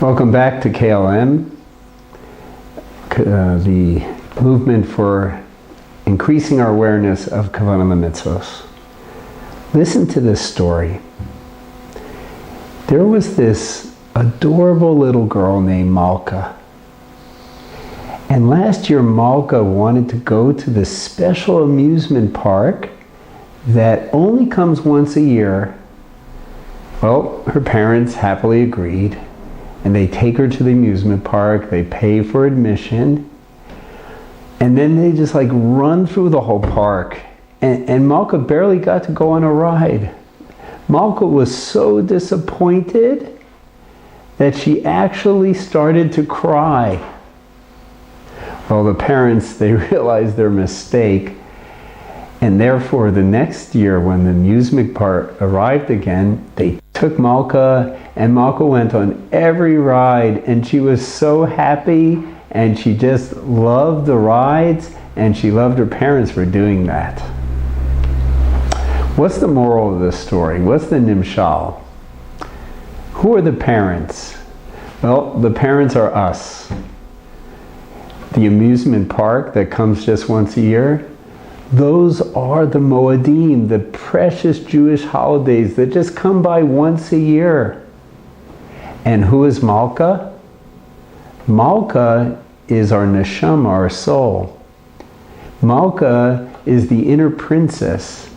Welcome back to KLM, the movement for increasing our awareness of Kavanah Mitzvot. Listen to this story. There was this adorable little girl named Malka. And last year Malka wanted to go to this special amusement park that only comes once a year. Well, her parents happily agreed. And they take her to the amusement park, they pay for admission, and then they just run through the whole park. And Malka barely got to go on a ride. Malka was so disappointed that she actually started to cry. Well, the parents, they realized their mistake, and therefore the next year when the amusement park arrived again, they took Malka, and Malka went on every ride, and she was so happy, and she just loved the rides, and she loved her parents for doing that. What's the moral of this story? What's the nimshal? Who are the parents? Well, the parents are us. The amusement park that comes just once a year, those are the Moadim, the precious Jewish holidays that just come by once a year. And who is Malka? Malka is our neshama, our soul. Malka is the inner princess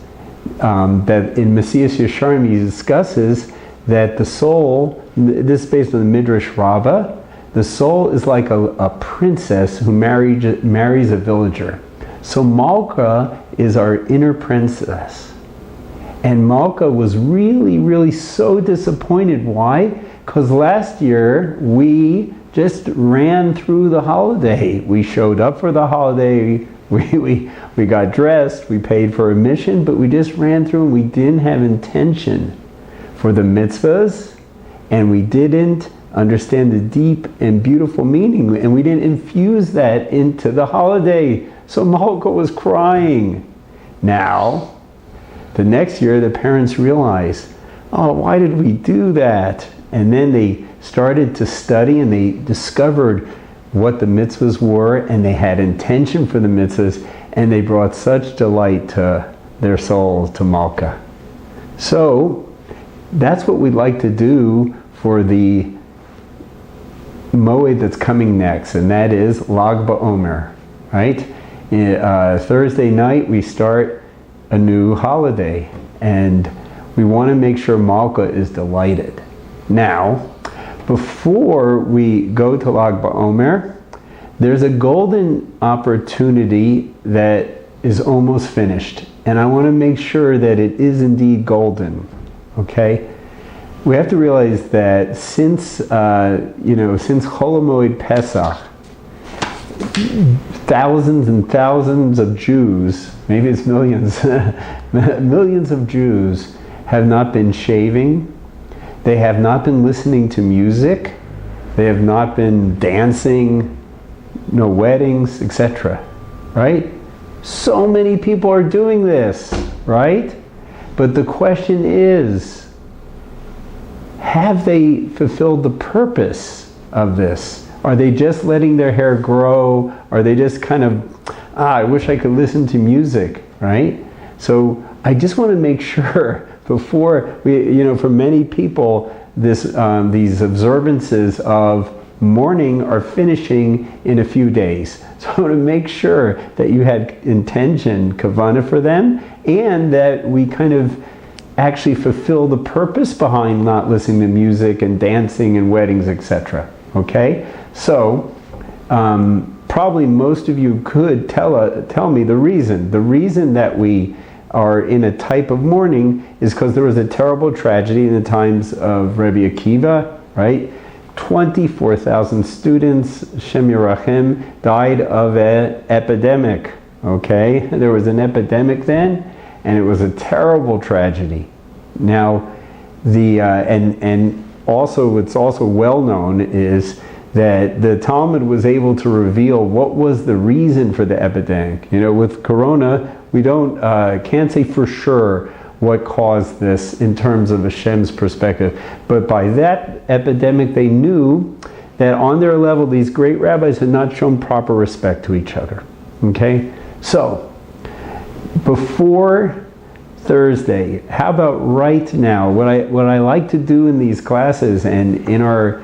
that in Messias Yesharim he discusses that the soul, this is based on the Midrash Rabbah, the soul is like a princess who marries a villager. So Malka is our inner princess. And Malka was really, really so disappointed. Why? Because last year we just ran through the holiday. We showed up for the holiday, we got dressed, we paid for admission, but we just ran through and we didn't have intention for the mitzvahs, and we didn't understand the deep and beautiful meaning, and we didn't infuse that into the holiday. So Malka was crying. Now, the next year the parents realized, oh, why did we do that? And then they started to study and they discovered what the mitzvahs were, and they had intention for the mitzvahs, and they brought such delight to their souls, to Malka. So, that's what we'd like to do for the Moed that's coming next, and that is Lag BOmer, right? Thursday night we start a new holiday, and we want to make sure Malka is delighted. Now, before we go to Lag BOmer, there's a golden opportunity that is almost finished, and I want to make sure that it is indeed golden. Okay, we have to realize that since since Chol Hamoed Pesach, thousands and thousands of Jews, maybe it's millions, millions of Jews have not been shaving. They have not been listening to music. They have not been dancing, no weddings, etc. Right? So many people are doing this, right? But the question is, have they fulfilled the purpose of this? Are they just letting their hair grow? Are they just kind of, I wish I could listen to music, right? So I just want to make sure before we, for many people, these observances of mourning are finishing in a few days. So I want to make sure that you had intention, kavanah for them, and that we kind of actually fulfill the purpose behind not listening to music and dancing and weddings, etc. Okay? So, probably most of you could tell me the reason. The reason that we are in a type of mourning is because there was a terrible tragedy in the times of Rabbi Akiva, right? 24,000 students, Shem Yerachem, died of an epidemic, okay? There was an epidemic then, and it was a terrible tragedy. Now, and also what's also well known is that the Talmud was able to reveal what was the reason for the epidemic. With Corona, we can't say for sure what caused this in terms of Hashem's perspective. But by that epidemic, they knew that on their level, these great rabbis had not shown proper respect to each other. Okay? So, before Thursday, how about right now? What I like to do in these classes and in our,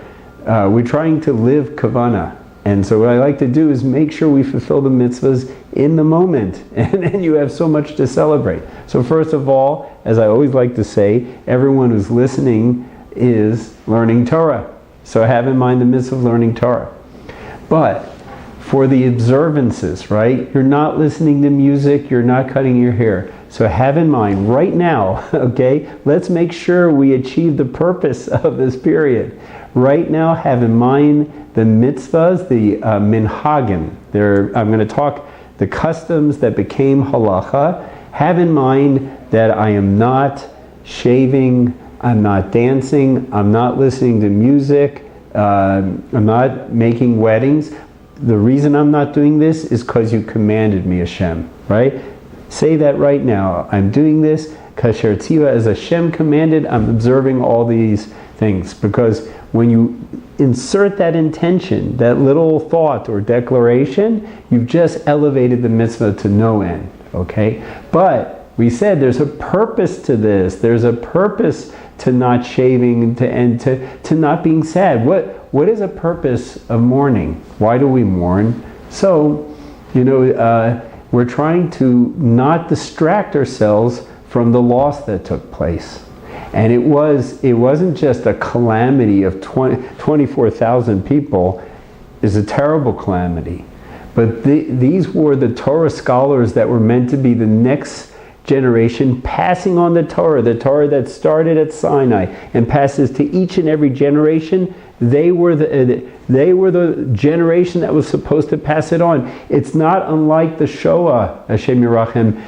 we're trying to live kavana. And so what I like to do is make sure we fulfill the mitzvahs in the moment. And then you have so much to celebrate. So first of all, as I always like to say, everyone who's listening is learning Torah. So have in mind the mitzvah of learning Torah. But for the observances, right? You're not listening to music, you're not cutting your hair. So have in mind right now, okay? Let's make sure we achieve the purpose of this period. Right now, have in mind the mitzvahs, the minhagim. I'm going to talk the customs that became halacha. Have in mind that I am not shaving, I'm not dancing, I'm not listening to music, I'm not making weddings. The reason I'm not doing this is because you commanded me, Hashem, right? Say that right now. I'm doing this kasher tzivah, as Hashem commanded. I'm observing all these things, because when you insert that intention, that little thought or declaration, you've just elevated the mitzvah to no end. Okay, but we said there's a purpose to this. There's a purpose to not shaving and to not being sad. What is a purpose of mourning? Why do we mourn? So, we're trying to not distract ourselves from the loss that took place. And it wasn't just a calamity of 24,000 people. It's a terrible calamity. But these were the Torah scholars that were meant to be the next generation, passing on the Torah that started at Sinai and passes to each and every generation. They were the generation that was supposed to pass it on. It's not unlike the Shoah, Hashem Yerachem.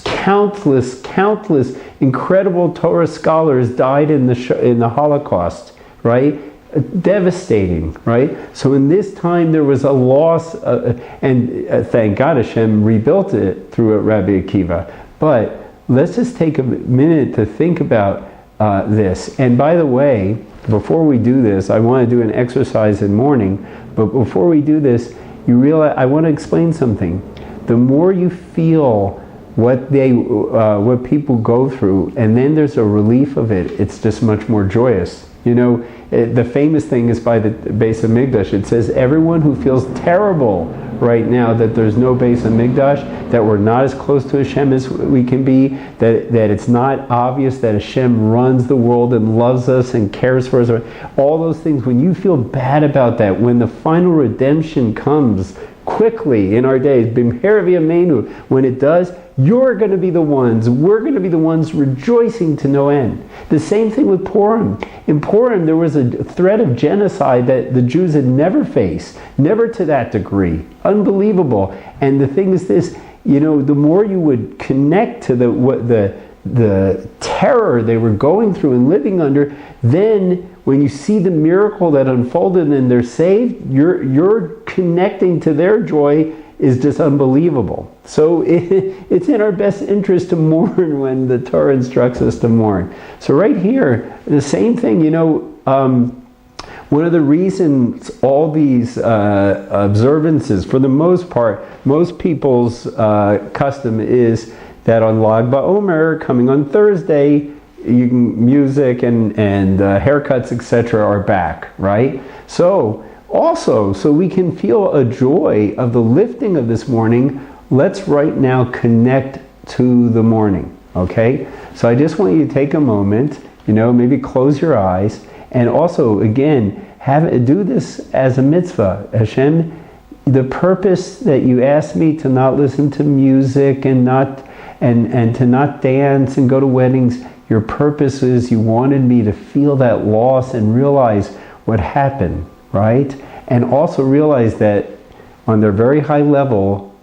Countless incredible Torah scholars died in the Holocaust, right? Devastating, right? So in this time there was a loss, and thank God Hashem rebuilt it through Rabbi Akiva. But let's just take a minute to think about this. And by the way, before we do this, I want to do an exercise in mourning. But before we do this, you realize I want to explain something. The more you feel what people go through, and then there's a relief of it, it's just much more joyous. The famous thing is by the Beis HaMikdash. It says everyone who feels terrible right now that there's no Beis HaMikdash, that we're not as close to Hashem as we can be, that it's not obvious that Hashem runs the world and loves us and cares for us, all those things, when you feel bad about that, when the final redemption comes quickly in our days, B'mher v'yameinu, when it does, we're going to be the ones rejoicing to no end. The same thing with Purim. In Purim, there was a threat of genocide that the Jews had never faced, never to that degree. Unbelievable. And the thing is this, the more you would connect to the terror they were going through and living under, then when you see the miracle that unfolded and they're saved, you're connecting to their joy is just unbelievable. So it's in our best interest to mourn when the Torah instructs us to mourn. So right here, the same thing, one of the reasons all these observances, for the most part, most people's custom is that on Lag BOmer, coming on Thursday, music and haircuts, etc. are back, right? So we can feel a joy of the lifting of this morning, let's right now connect to the morning, okay? So I just want you to take a moment, maybe close your eyes, and also, again, do this as a mitzvah. Hashem, the purpose that you asked me to not listen to music and to not dance and go to weddings, your purpose is you wanted me to feel that loss and realize what happened, right? And also realize that on their very high level,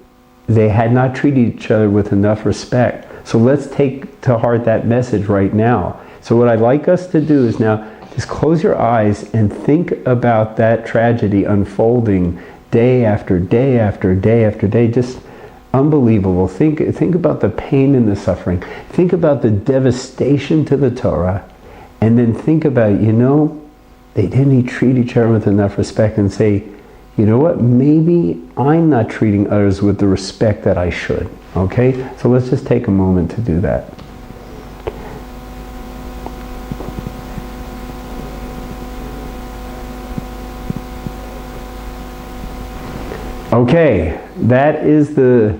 they had not treated each other with enough respect. So let's take to heart that message right now. So what I'd like us to do is now just close your eyes and think about that tragedy unfolding day after day after day after day. Just Unbelievable. Think about the pain and the suffering. Think about the devastation to the Torah. And then think about, they didn't treat each other with enough respect, and say, you know what, maybe I'm not treating others with the respect that I should. Okay? So let's just take a moment to do that. Okay, that is the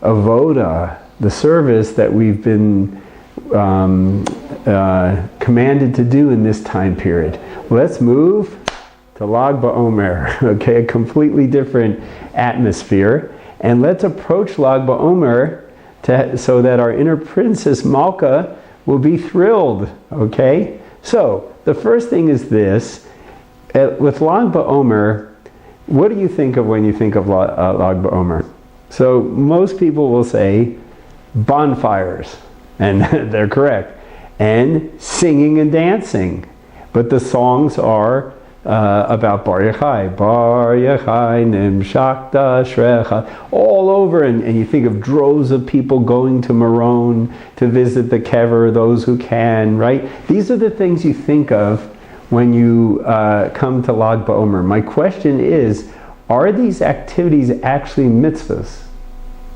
avoda, the service that we've been commanded to do in this time period. Let's move to Lag BOmer, okay, a completely different atmosphere. And let's approach Lag BOmer so that our inner princess Malka will be thrilled, okay? So, the first thing is this. With Lag BOmer, what do you think of when you think of Lag BOmer? So, most people will say bonfires, and they're correct, and singing and dancing. But the songs are about Bar Yochai, Nimshakta Shrecha, all over, and you think of droves of people going to Meron to visit the kever, those who can, right? These are the things you think of when you come to Lag BOmer. My question is, are these activities actually mitzvahs?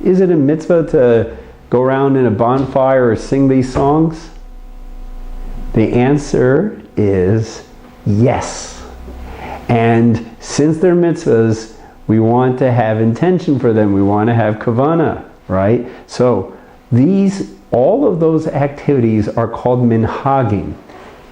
Is it a mitzvah to go around in a bonfire or sing these songs? The answer is yes. And since they're mitzvahs, we want to have intention for them. We want to have kavanah, right? So all of those activities are called minhagim,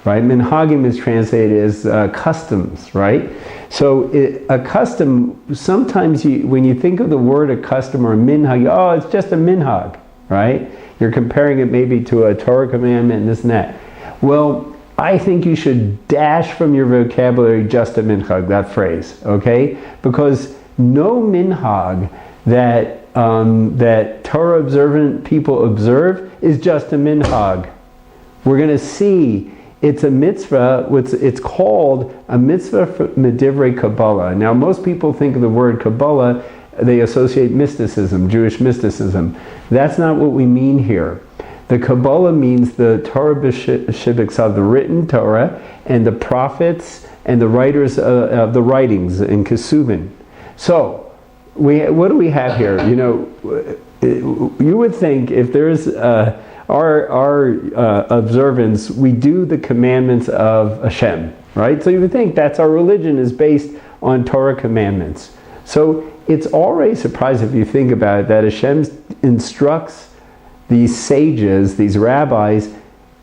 right? Minhagim is translated as customs, right? So a custom, sometimes when you think of the word a custom or a minhag, it's just a minhag, right? You're comparing it maybe to a Torah commandment and this and that. Well, I think you should dash from your vocabulary just a minhag, that phrase, okay? Because no minhag that Torah observant people observe is just a minhag. We're going to see it's a mitzvah, it's called a mitzvah medivrei Kabbalah. Now, most people think of the word Kabbalah, they associate mysticism, Jewish mysticism. That's not what we mean here. The Kabbalah means the Torah b'shibiksav, the written Torah, and the prophets and the writers of the writings in Kesuvin. So, what do we have here? You would think if there's our observance, we do the commandments of Hashem, right? So you would think that's our religion is based on Torah commandments. So it's already surprising if you think about it that Hashem instructs these sages, these rabbis,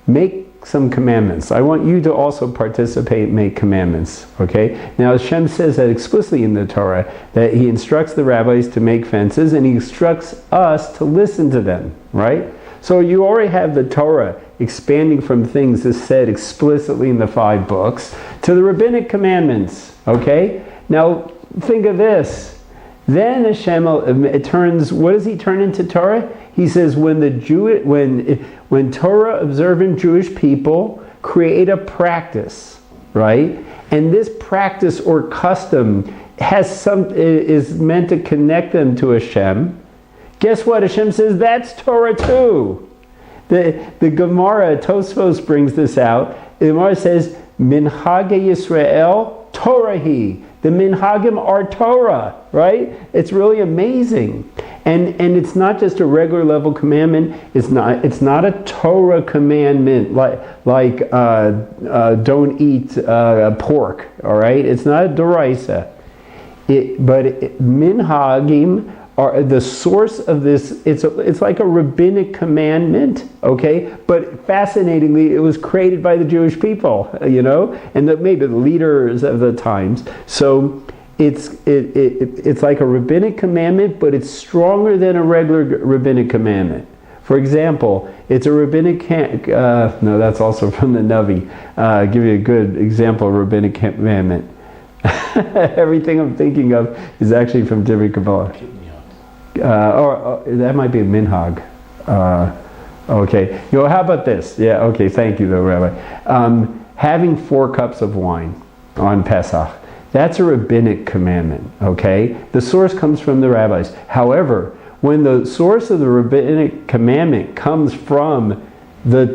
make some commandments. I want you to also participate, make commandments, okay? Now Hashem says that explicitly in the Torah, that He instructs the rabbis to make fences, and He instructs us to listen to them, right? So you already have the Torah expanding from things that's said explicitly in the 5 books to the rabbinic commandments, okay? Now think of this. Then Hashem, what does He turn into Torah? He says when Torah observant Jewish people create a practice, right? And this practice or custom is meant to connect them to Hashem. Guess what? Hashem says that's Torah too. The Gemara, Tosfos brings this out. The Gemara says, Minhage Yisrael Torahi. The Minhagim are Torah, right? It's really amazing. And it's not just a regular level commandment. It's not a Torah commandment like don't eat pork, all right? It's not a doraisa. But minhagim are the source of this. It's like a rabbinic commandment, okay? But fascinatingly, it was created by the Jewish people, and maybe the leaders of the times. So it's like a rabbinic commandment, but it's stronger than a regular rabbinic commandment. For example, it's a rabbinic no, that's also from the Navi. Give you a good example of rabbinic commandment. Everything I'm thinking of is actually from Divrei Kabbalah. Or that might be a minhag. Okay. How about this? Yeah, okay, thank you though, Rabbi. Having 4 cups of wine on Pesach. That's a rabbinic commandment, okay? The source comes from the rabbis. However, when the source of the rabbinic commandment comes from the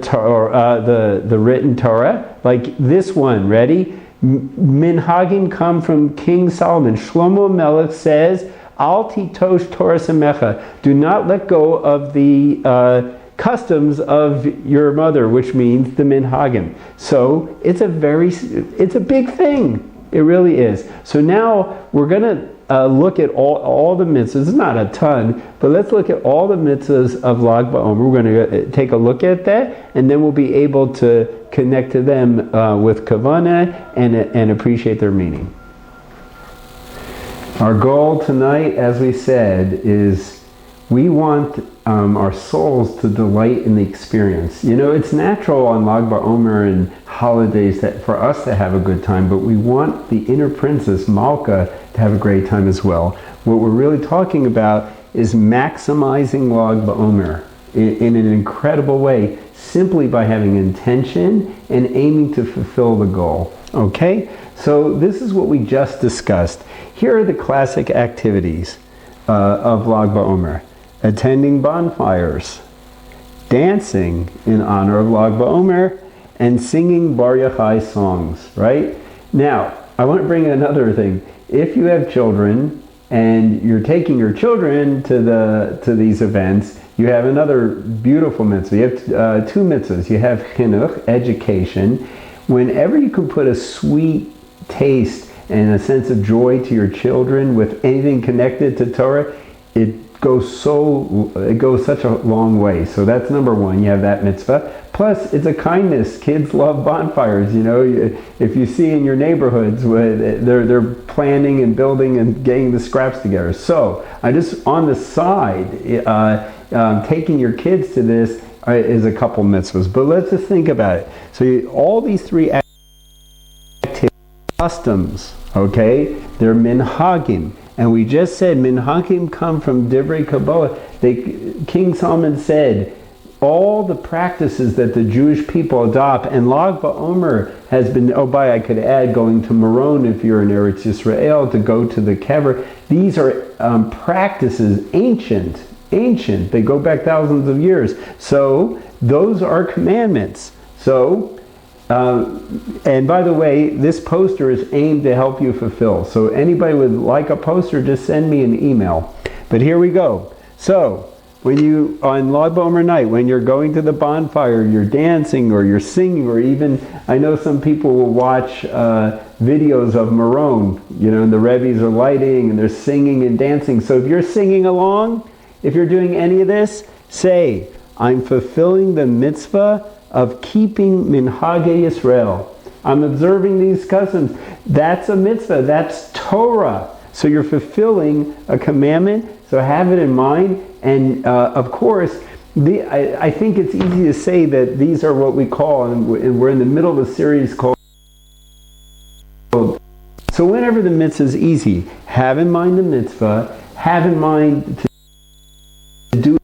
written Torah, like this one, ready? Minhagim come from King Solomon. Shlomo Melech says, Al titosh Torah semecha. Do not let go of the customs of your mother, which means the minhagim. So it's a big thing. It really is. So now we're going to look at all the mitzvahs. It's not a ton, but let's look at all the mitzvahs of Lag BOmer. We're going to take a look at that, and then we'll be able to connect to them with kavanah and appreciate their meaning. Our goal tonight, as we said, is we want our souls to delight in the experience. You know, it's natural on Lag BOmer and holidays that for us to have a good time, but we want the inner princess, Malka, to have a great time as well. What we're really talking about is maximizing Lag BOmer in an incredible way, simply by having intention and aiming to fulfill the goal. Okay? So this is what we just discussed. Here are the classic activities of Lag BOmer. Attending bonfires, dancing in honor of Lag BOmer, and singing Baruch songs, right? Now, I want to bring in another thing. If you have children and you're taking your children to these events, you have another beautiful mitzvah. You have two mitzvahs. You have chinuch, education. Whenever you can put a sweet taste and a sense of joy to your children with anything connected to Torah, it goes such a long way. So that's number one. You have that mitzvah. Plus, it's a kindness. Kids love bonfires. You know, if you see in your neighborhoods, they're planning and building and getting the scraps together. So I just on the side, taking your kids to this is a couple mitzvahs. But let's just think about it. So all these three activities, customs, okay, they're minhagim. And we just said minhagim come from Divrei Kabbalah. King Solomon said all the practices that the Jewish people adopt, and Lag BOmer has been, I could add going to Meron if you're in Eretz Yisrael, to go to the kever. These are practices, ancient. They go back thousands of years. So those are commandments. So and by the way, this poster is aimed to help you fulfill. So anybody would like a poster, just send me an email. But here we go. So when you, on Lag BOmer night, when you're going to the bonfire, you're dancing or you're singing, or even, I know some people will watch videos of Meron, you know, and the Rebbes are lighting and they're singing and dancing. So if you're singing along, if you're doing any of this, say, I'm fulfilling the mitzvah of keeping Minhagei Yisrael. I'm observing these customs. That's a mitzvah. That's Torah. So you're fulfilling a commandment. So have it in mind. And of course, I think it's easy to say that these are what we call, and we're in the middle of a series called. So whenever the mitzvah is easy, have in mind the mitzvah. Have in mind to do.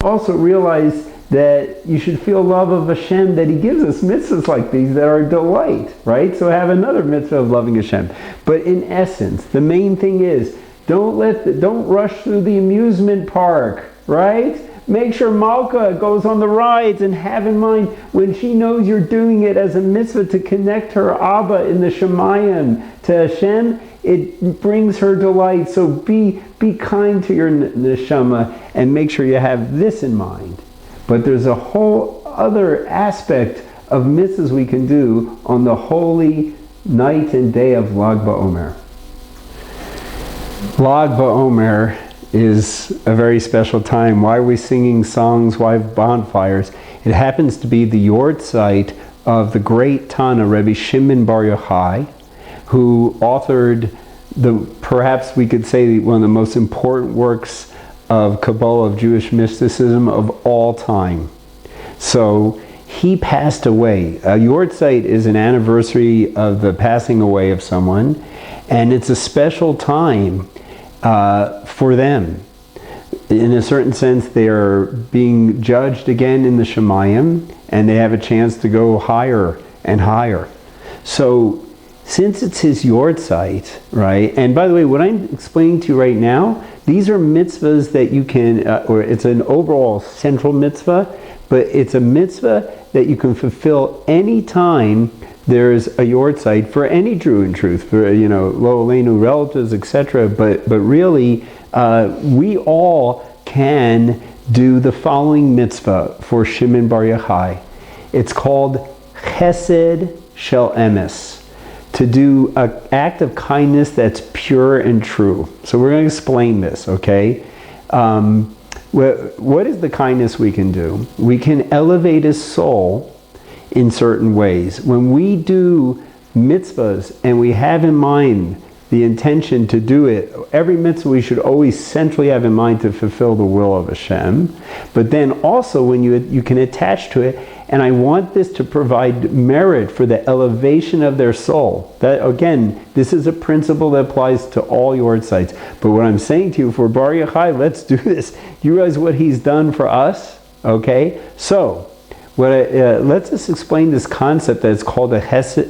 Also realize that you should feel love of Hashem, that He gives us mitzvahs like these that are delight, right? So have another mitzvah of loving Hashem. But in essence, the main thing is, don't rush through the amusement park, right? Make sure Malka goes on the rides, and have in mind when she knows you're doing it as a mitzvah to connect her Abba in the Shemayim to Hashem, it brings her delight. So be kind to your neshama and make sure you have this in mind. But there's a whole other aspect of mitzvahs we can do on the holy night and day of Lag BOmer. Lag BOmer is a very special time. Why are we singing songs? Why bonfires? It happens to be the yort site of the great Tana, Rabbi Shimon Bar Yochai, who authored perhaps we could say one of the most important works of Kabbalah, of Jewish mysticism of all time. So he passed away. A yort site is an anniversary of the passing away of someone, and it's a special time for them. In a certain sense, they are being judged again in the Shemayim, and they have a chance to go higher and higher. So since it's his yard site, right? And by the way, what I'm explaining to you right now, these are mitzvahs that you can, or it's an overall central mitzvah, but it's a mitzvah that you can fulfill any time there's a yard site for any Jew in truth, for, lo aleinu relatives, etc. But really, we all can do the following mitzvah for Shimon Bar Yochai. It's called Chesed Shel Emes, to do an act of kindness that's pure and true. So we're going to explain this, okay? What is the kindness we can do? We can elevate his soul in certain ways. When we do mitzvahs and we have in mind the intention to do it, every mitzvah we should always centrally have in mind to fulfill the will of Hashem. But then also when you can attach to it, and I want this to provide merit for the elevation of their soul. That, again, this is a principle that applies to all yard sites. But what I'm saying to you, for Bar Yochai, let's do this. You realize what he's done for us? Okay? So, let's just explain this concept that's called a Hesed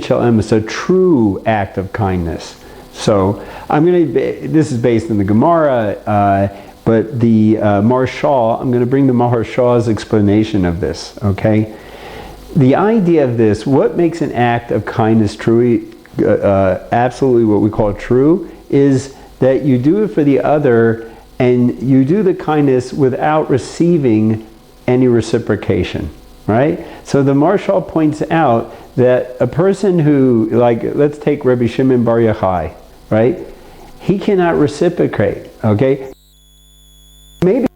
Shel Emes, a true act of kindness. So, this is based in the Gemara, but the Marshal, I'm going to bring the Maharshal's explanation of this, okay? The idea of this, what makes an act of kindness truly, absolutely what we call true, is that you do it for the other and you do the kindness without receiving any reciprocation, right? So the Marshal points out that a person who, let's take Rabbi Shimon Bar Yochai, right? He cannot reciprocate, okay? Maybe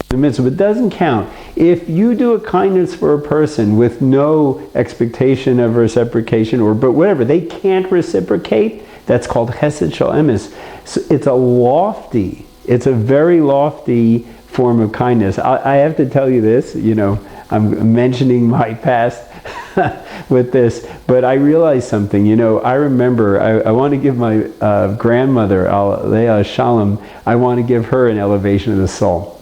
the mitzvah, but doesn't count. If you do a kindness for a person with no expectation of reciprocation, but whatever, they can't reciprocate, that's called Chesed Shel Emes. So it's a very lofty form of kindness. I have to tell you this, I'm mentioning my past with this, but I realized something. I remember, I want to give my grandmother, Leah Shalom, I want to give her an elevation of the soul.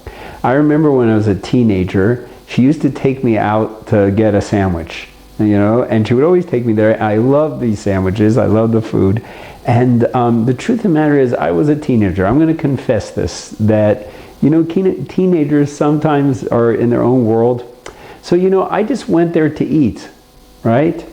I remember when I was a teenager, she used to take me out to get a sandwich, and she would always take me there. I love these sandwiches, I love the food, and the truth of the matter is, I was a teenager. I'm going to confess this, that teenagers sometimes are in their own world. So, I just went there to eat, right?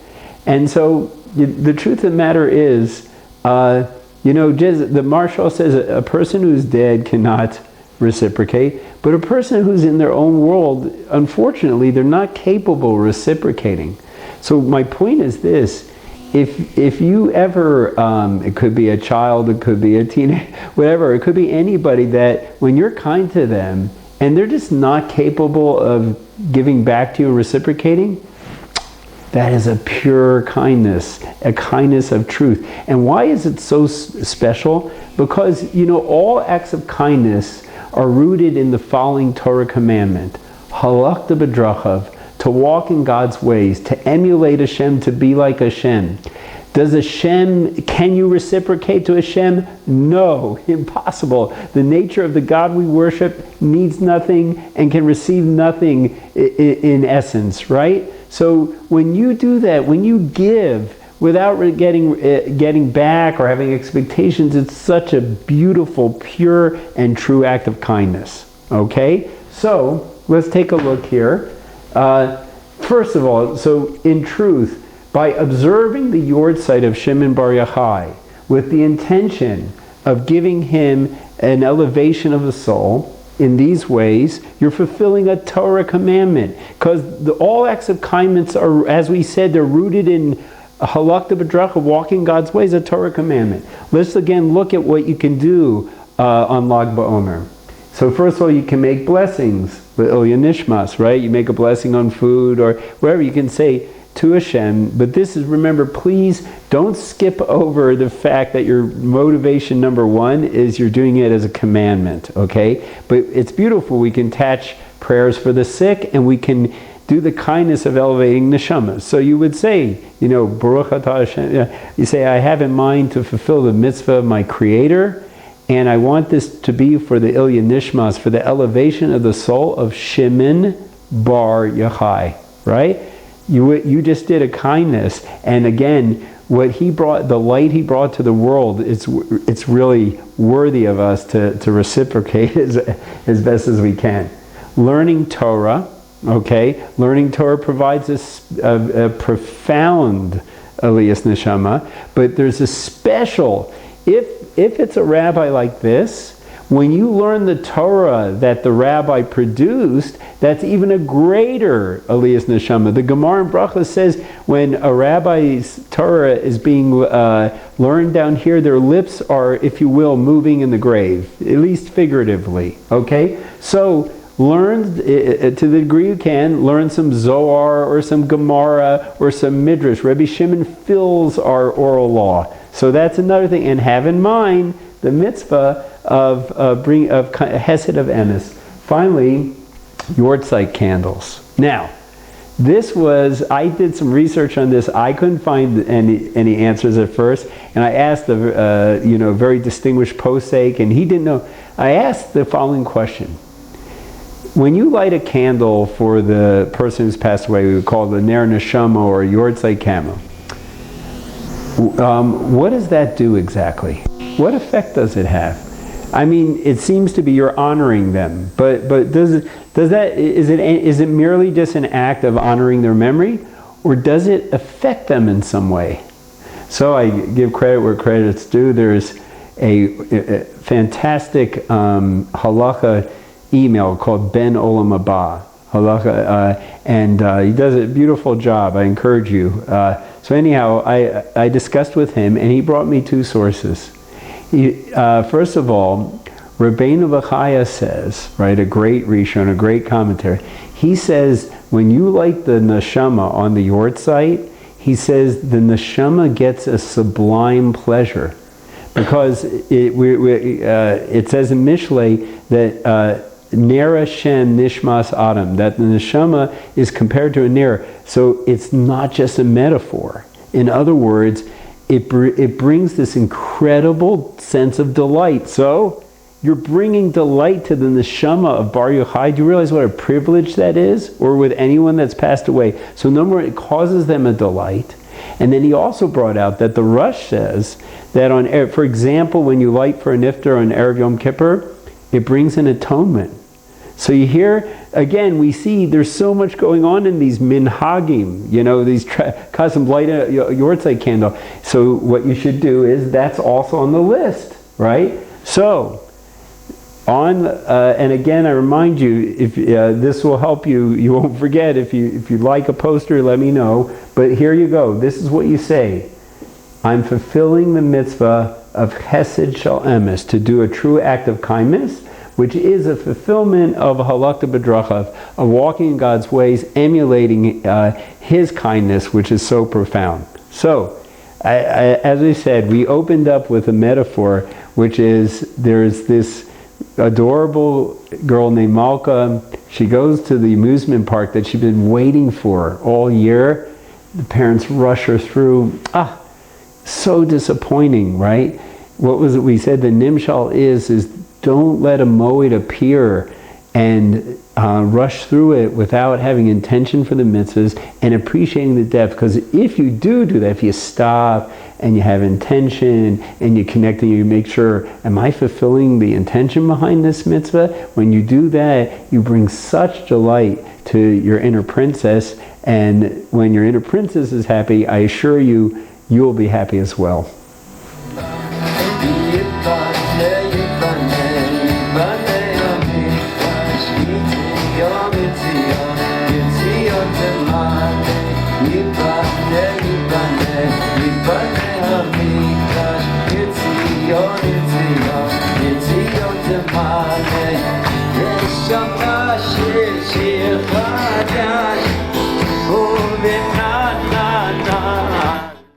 And so the truth of the matter is, the Marshal says a person who's dead cannot reciprocate, but a person who's in their own world, unfortunately, they're not capable of reciprocating. So my point is this: if you ever, it could be a child, it could be a teenager, whatever, it could be anybody, that when you're kind to them and they're just not capable of giving back to you and reciprocating, that is a pure kindness, a kindness of truth. And why is it so special? Because, all acts of kindness are rooted in the following Torah commandment: halakta b'drachav, to walk in God's ways, to emulate Hashem, to be like Hashem. Can you reciprocate to Hashem? No, impossible. The nature of the God we worship needs nothing and can receive nothing in essence, right? So when you do that, when you give without getting back or having expectations, it's such a beautiful, pure, and true act of kindness. Okay? So let's take a look here. First of all, so in truth, by observing the yard site of Shimon Bar Yochai with the intention of giving him an elevation of the soul in these ways, you're fulfilling a Torah commandment. Because all acts of kindness are, as we said, they're rooted in halakta b'dracha, walking God's ways, a Torah commandment. Let's again look at what you can do on Lag BOmer. So first of all, you can make blessings with Ilya Nishmas, right? You make a blessing on food or wherever. You can say to Hashem, but this is, remember, please don't skip over the fact that your motivation number one is you're doing it as a commandment, okay? But it's beautiful. We can attach prayers for the sick, and we can do the kindness of elevating neshamas. So you would say, Baruch atah Hashem, you say, I have in mind to fulfill the mitzvah of my Creator, and I want this to be for the Ilya Nishmas, for the elevation of the soul of Shimon Bar Yochai, right? You just did a kindness, and again, what he brought, the light he brought to the world, it's really worthy of us to reciprocate as best as we can. Learning Torah, okay? Learning Torah provides us a profound aliyas neshama, but there's a special, if it's a rabbi like this, when you learn the Torah that the rabbi produced, that's even a greater aliyas neshama. The Gemara in Baruch says when a rabbi's Torah is being learned down here, their lips are, if you will, moving in the grave, at least figuratively. Okay? So learn, to the degree you can, learn some Zohar or some Gemara or some Midrash. Rabbi Shimon fills our oral law. So that's another thing. And have in mind the mitzvah of Hesed of Emes. Finally, Yortzeit candles. Now, I did some research on this. I couldn't find any answers at first, and I asked a very distinguished posek, and he didn't know. I asked the following question: when you light a candle for the person who's passed away, we would call it a ner neshama or a Yortzeit candle. What does that do exactly? What effect does it have? I mean, it seems to be you're honoring them, but is it merely just an act of honoring their memory, or does it affect them in some way? So I give credit where credit's due. There's a fantastic halacha email called Ben Olam Haba halacha, and he does a beautiful job. I encourage you. So anyhow, I discussed with him, and he brought me two sources. First of all, Rabbeinu Bachaya says, right, a great Rishon, a great commentary, he says when you light the neshama on the Yortzeit, he says the neshama gets a sublime pleasure, because it says in Mishlei that Ner Hashem Nishmas Adam, that the neshama is compared to a ner, so it's not just a metaphor. In other words, it brings this incredible sense of delight. So you're bringing delight to the neshama of Bar Yochai. Do you realize what a privilege that is? Or with anyone that's passed away. So number one, it causes them a delight. And then he also brought out that the Rush says that for example, when you light for a niftar on Erev Yom Kippur, it brings an atonement. So you hear, again, we see there's so much going on in these minhagim, these custom light a Yortzeit candle. So what you should do is, that's also on the list, right? So, and again, I remind you, if this will help you, you won't forget. If you like a poster, let me know. But here you go. This is what you say: I'm fulfilling the mitzvah of Hesed Shel Emes, to do a true act of kindness, which is a fulfillment of halakha b'drachav, of walking in God's ways, emulating His kindness, which is so profound. So, as I said, we opened up with a metaphor, which is, there's this adorable girl named Malka. She goes to the amusement park that she's been waiting for all year. The parents rush her through. So disappointing, right? What was it we said? The nimshal is don't let a moed appear and rush through it without having intention for the mitzvahs and appreciating the depth. Because if you do that, if you stop and you have intention and you connect and you make sure, am I fulfilling the intention behind this mitzvah? When you do that, you bring such delight to your inner princess. And when your inner princess is happy, I assure you, you will be happy as well.